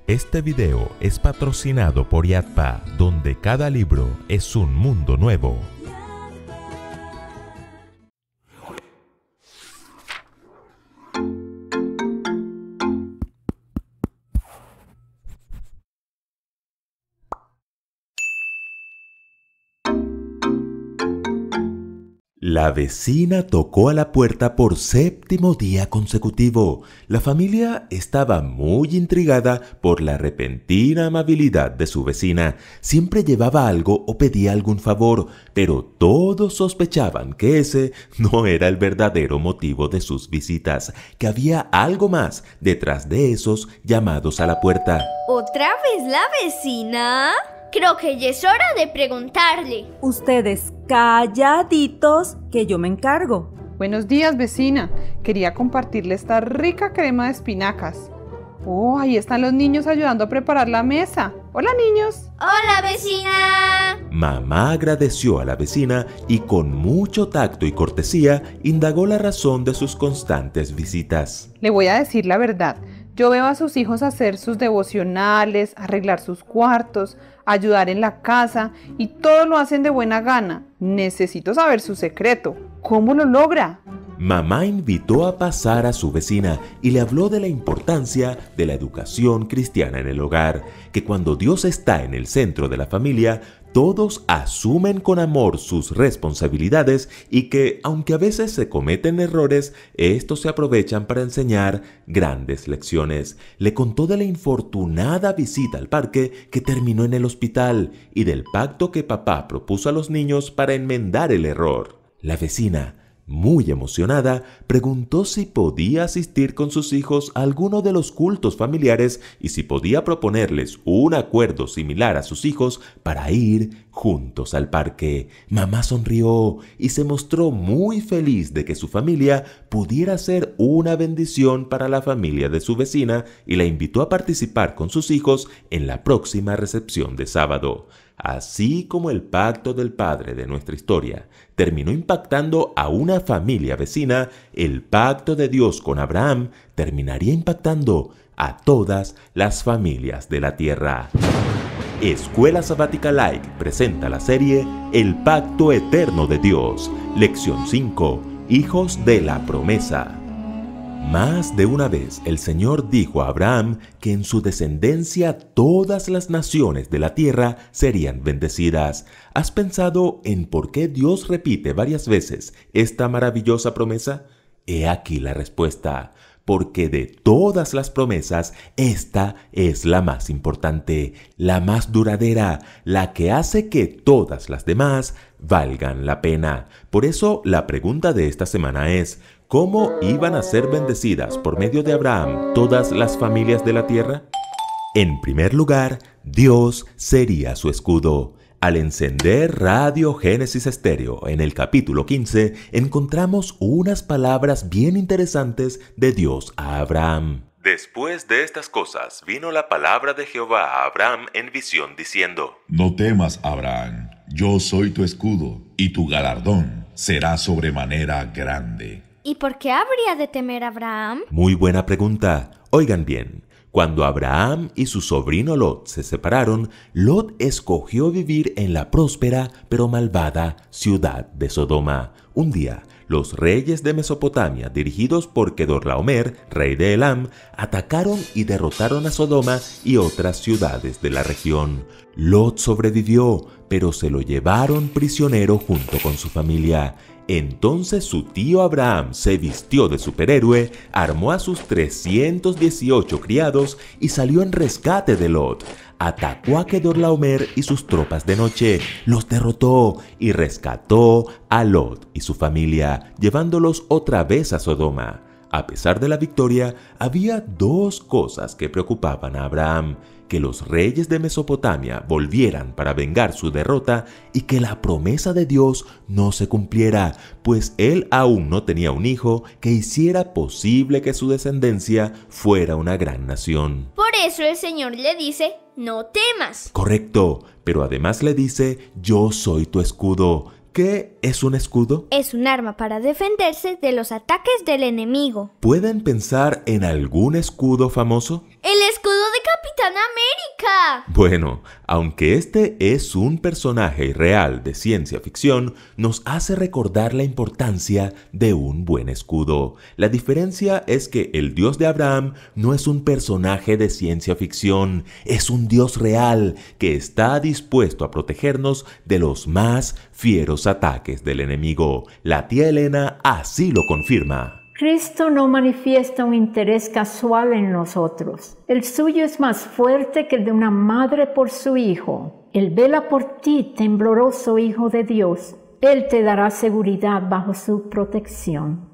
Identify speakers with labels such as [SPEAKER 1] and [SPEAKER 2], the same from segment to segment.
[SPEAKER 1] Este video es patrocinado por Yadpa, donde cada libro es un mundo nuevo. La vecina tocó a la puerta por séptimo día consecutivo. La familia estaba muy intrigada por la repentina amabilidad de su vecina. Siempre llevaba algo o pedía algún favor, pero todos sospechaban que ese no era el verdadero motivo de sus visitas, que había algo más detrás de esos llamados a la puerta.
[SPEAKER 2] ¿Otra vez la vecina? Creo que ya es hora de preguntarle.
[SPEAKER 3] Ustedes calladitos, que yo me encargo.
[SPEAKER 4] Buenos días, vecina. Quería compartirle esta rica crema de espinacas. Oh, ahí están los niños ayudando a preparar la mesa. Hola, niños.
[SPEAKER 2] ¡Hola, vecina!
[SPEAKER 1] Mamá agradeció a la vecina y con mucho tacto y cortesía indagó la razón de sus constantes visitas.
[SPEAKER 4] Le voy a decir la verdad. Yo veo a sus hijos hacer sus devocionales, arreglar sus cuartos, ayudar en la casa y todo lo hacen de buena gana. Necesito saber su secreto. ¿Cómo lo logra?
[SPEAKER 1] Mamá invitó a pasar a su vecina y le habló de la importancia de la educación cristiana en el hogar, que cuando Dios está en el centro de la familia, todos asumen con amor sus responsabilidades y que, aunque a veces se cometen errores, estos se aprovechan para enseñar grandes lecciones. Le contó de la infortunada visita al parque que terminó en el hospital y del pacto que papá propuso a los niños para enmendar el error. La vecina, muy emocionada, preguntó si podía asistir con sus hijos a alguno de los cultos familiares y si podía proponerles un acuerdo similar a sus hijos para ir juntos al parque. Mamá sonrió y se mostró muy feliz de que su familia pudiera ser una bendición para la familia de su vecina y la invitó a participar con sus hijos en la próxima recepción de sábado. Así como el pacto del padre de nuestra historia terminó impactando a una familia vecina, el pacto de Dios con Abraham terminaría impactando a todas las familias de la tierra. Escuela Sabática Like presenta la serie El Pacto Eterno de Dios, Lección 5, Hijos de la Promesa. Más de una vez el Señor dijo a Abraham que en su descendencia todas las naciones de la tierra serían bendecidas. ¿Has pensado en por qué Dios repite varias veces esta maravillosa promesa? He aquí la respuesta. Porque de todas las promesas, esta es la más importante, la más duradera, la que hace que todas las demás valgan la pena. Por eso, la pregunta de esta semana es, ¿cómo iban a ser bendecidas por medio de Abraham todas las familias de la tierra? En primer lugar, Dios sería su escudo. Al encender Radio Génesis Estéreo en el capítulo 15, encontramos unas palabras bien interesantes de Dios a Abraham. Después de estas cosas, vino la palabra de Jehová a Abraham en visión diciendo:
[SPEAKER 5] No temas, Abraham, yo soy tu escudo, y tu galardón será sobremanera grande.
[SPEAKER 2] ¿Y por qué habría de temer Abraham?
[SPEAKER 1] Muy buena pregunta. Oigan bien. Cuando Abraham y su sobrino Lot se separaron, Lot escogió vivir en la próspera pero malvada ciudad de Sodoma. Un día, los reyes de Mesopotamia, dirigidos por Kedorlaomer, rey de Elam, atacaron y derrotaron a Sodoma y otras ciudades de la región. Lot sobrevivió, pero se lo llevaron prisionero junto con su familia. Entonces su tío Abraham se vistió de superhéroe, armó a sus 318 criados y salió en rescate de Lot. Atacó a Kedorlaomer y sus tropas de noche, los derrotó y rescató a Lot y su familia, llevándolos otra vez a Sodoma. A pesar de la victoria, había dos cosas que preocupaban a Abraham: que los reyes de Mesopotamia volvieran para vengar su derrota y que la promesa de Dios no se cumpliera, pues él aún no tenía un hijo que hiciera posible que su descendencia fuera una gran nación.
[SPEAKER 2] Por eso el Señor le dice, no temas.
[SPEAKER 1] Correcto, pero además le dice, yo soy tu escudo. ¿Qué es un escudo?
[SPEAKER 2] Es un arma para defenderse de los ataques del enemigo.
[SPEAKER 1] ¿Pueden pensar en algún escudo famoso?
[SPEAKER 2] El escudo de Capitán América!
[SPEAKER 1] Bueno, aunque este es un personaje real de ciencia ficción, nos hace recordar la importancia de un buen escudo. La diferencia es que el Dios de Abraham no es un personaje de ciencia ficción, es un Dios real que está dispuesto a protegernos de los más fieros ataques del enemigo. La tía Elena así lo confirma.
[SPEAKER 6] Cristo no manifiesta un interés casual en nosotros. El suyo es más fuerte que el de una madre por su hijo. Él vela por ti, tembloroso Hijo de Dios. Él te dará seguridad bajo su protección.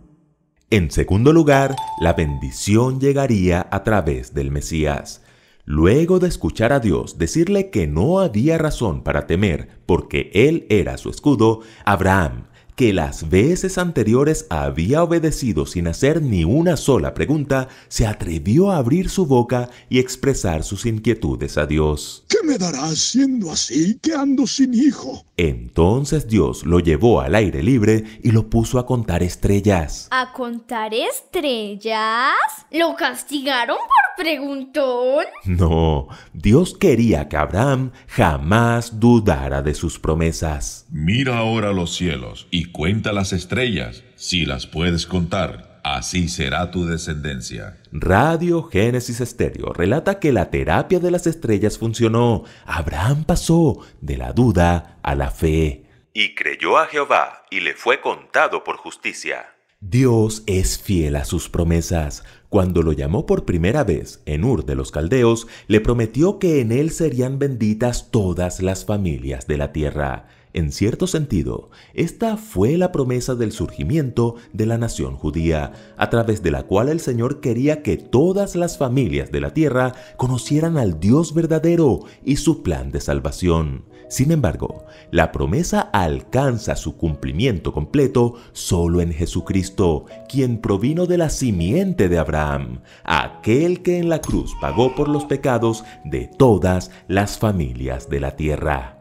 [SPEAKER 1] En segundo lugar, la bendición llegaría a través del Mesías. Luego de escuchar a Dios decirle que no había razón para temer porque Él era su escudo, Abraham, que las veces anteriores había obedecido sin hacer ni una sola pregunta, se atrevió a abrir su boca y expresar sus inquietudes a Dios.
[SPEAKER 7] ¿Qué me darás siendo así que ando sin hijo?
[SPEAKER 1] Entonces Dios lo llevó al aire libre y lo puso a contar estrellas.
[SPEAKER 2] ¿A contar estrellas? ¿Lo castigaron por preguntón?
[SPEAKER 1] No, Dios quería que Abraham jamás dudara de sus promesas.
[SPEAKER 5] Mira ahora los cielos y cuenta las estrellas, si las puedes contar, así será tu descendencia.
[SPEAKER 1] Radio Génesis Estéreo relata que la terapia de las estrellas funcionó. Abraham pasó de la duda a la fe. Y creyó a Jehová, y le fue contado por justicia. Dios es fiel a sus promesas. Cuando lo llamó por primera vez en Ur de los Caldeos, le prometió que en él serían benditas todas las familias de la tierra. En cierto sentido, esta fue la promesa del surgimiento de la nación judía, a través de la cual el Señor quería que todas las familias de la tierra conocieran al Dios verdadero y su plan de salvación. Sin embargo, la promesa alcanza su cumplimiento completo solo en Jesucristo, quien provino de la simiente de Abraham, aquel que en la cruz pagó por los pecados de todas las familias de la tierra.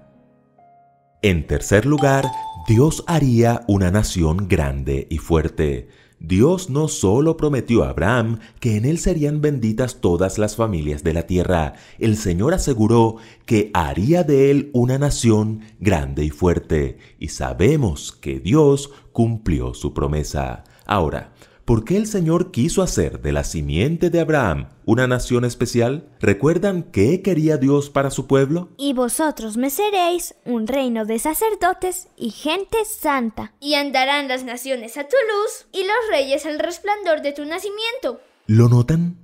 [SPEAKER 1] En tercer lugar, Dios haría una nación grande y fuerte. Dios no solo prometió a Abraham que en él serían benditas todas las familias de la tierra, el Señor aseguró que haría de él una nación grande y fuerte, y sabemos que Dios cumplió su promesa. Ahora, ¿por qué el Señor quiso hacer de la simiente de Abraham una nación especial? ¿Recuerdan qué quería Dios para su pueblo?
[SPEAKER 2] Y vosotros me seréis un reino de sacerdotes y gente santa. Y andarán las naciones a tu luz y los reyes al resplandor de tu nacimiento.
[SPEAKER 1] ¿Lo notan?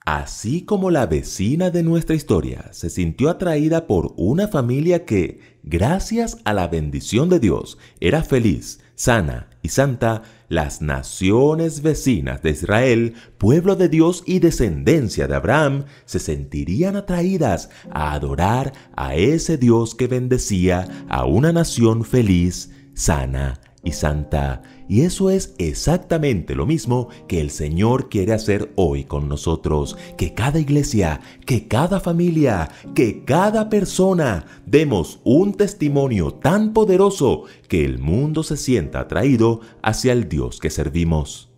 [SPEAKER 1] Así como la vecina de nuestra historia se sintió atraída por una familia que, gracias a la bendición de Dios, era feliz, sana y santa, las naciones vecinas de Israel, pueblo de Dios y descendencia de Abraham, se sentirían atraídas a adorar a ese Dios que bendecía a una nación feliz, sana y santa. Y eso es exactamente lo mismo que el Señor quiere hacer hoy con nosotros, que cada iglesia, que cada familia, que cada persona demos un testimonio tan poderoso que el mundo se sienta atraído hacia el Dios que servimos.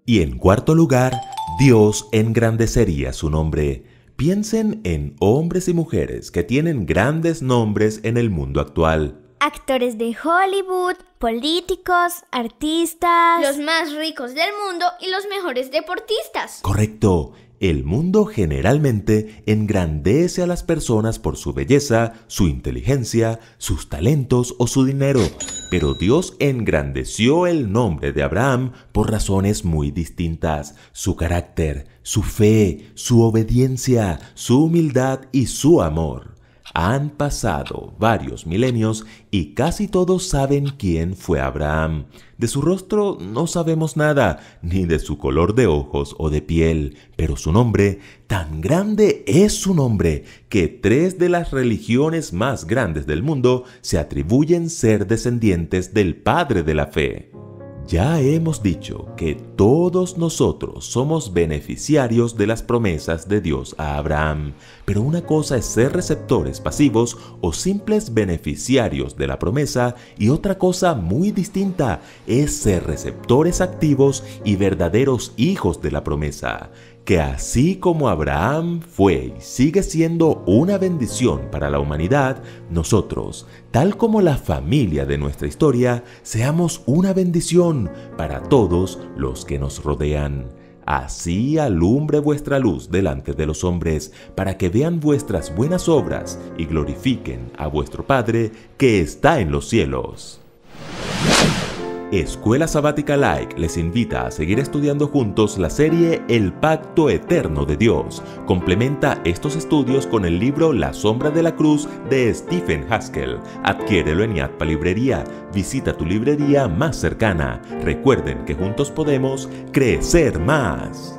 [SPEAKER 1] Y en cuarto lugar, Dios engrandecería su nombre. Piensen en hombres y mujeres que tienen grandes nombres en el mundo actual.
[SPEAKER 2] Actores de Hollywood, políticos, artistas, los más ricos del mundo y los mejores deportistas.
[SPEAKER 1] Correcto. El mundo generalmente engrandece a las personas por su belleza, su inteligencia, sus talentos o su dinero. Pero Dios engrandeció el nombre de Abraham por razones muy distintas. Su carácter, su fe, su obediencia, su humildad y su amor. Han pasado varios milenios y casi todos saben quién fue Abraham. De su rostro no sabemos nada, ni de su color de ojos o de piel, pero su nombre, tan grande es su nombre, que 3 de las religiones más grandes del mundo se atribuyen ser descendientes del padre de la fe. Ya hemos dicho que todos nosotros somos beneficiarios de las promesas de Dios a Abraham, pero una cosa es ser receptores pasivos o simples beneficiarios de la promesa y otra cosa muy distinta es ser receptores activos y verdaderos hijos de la promesa. que así como Abraham fue y sigue siendo una bendición para la humanidad, nosotros, tal como la familia de nuestra historia, seamos una bendición para todos los que nos rodean. Así alumbre vuestra luz delante de los hombres, para que vean vuestras buenas obras y glorifiquen a vuestro Padre que está en los cielos. Escuela Sabática Like les invita a seguir estudiando juntos la serie El Pacto Eterno de Dios. Complementa estos estudios con el libro La Sombra de la Cruz de Stephen Haskell. Adquiérelo en IATPA Librería. Visita tu librería más cercana. Recuerden que juntos podemos crecer más.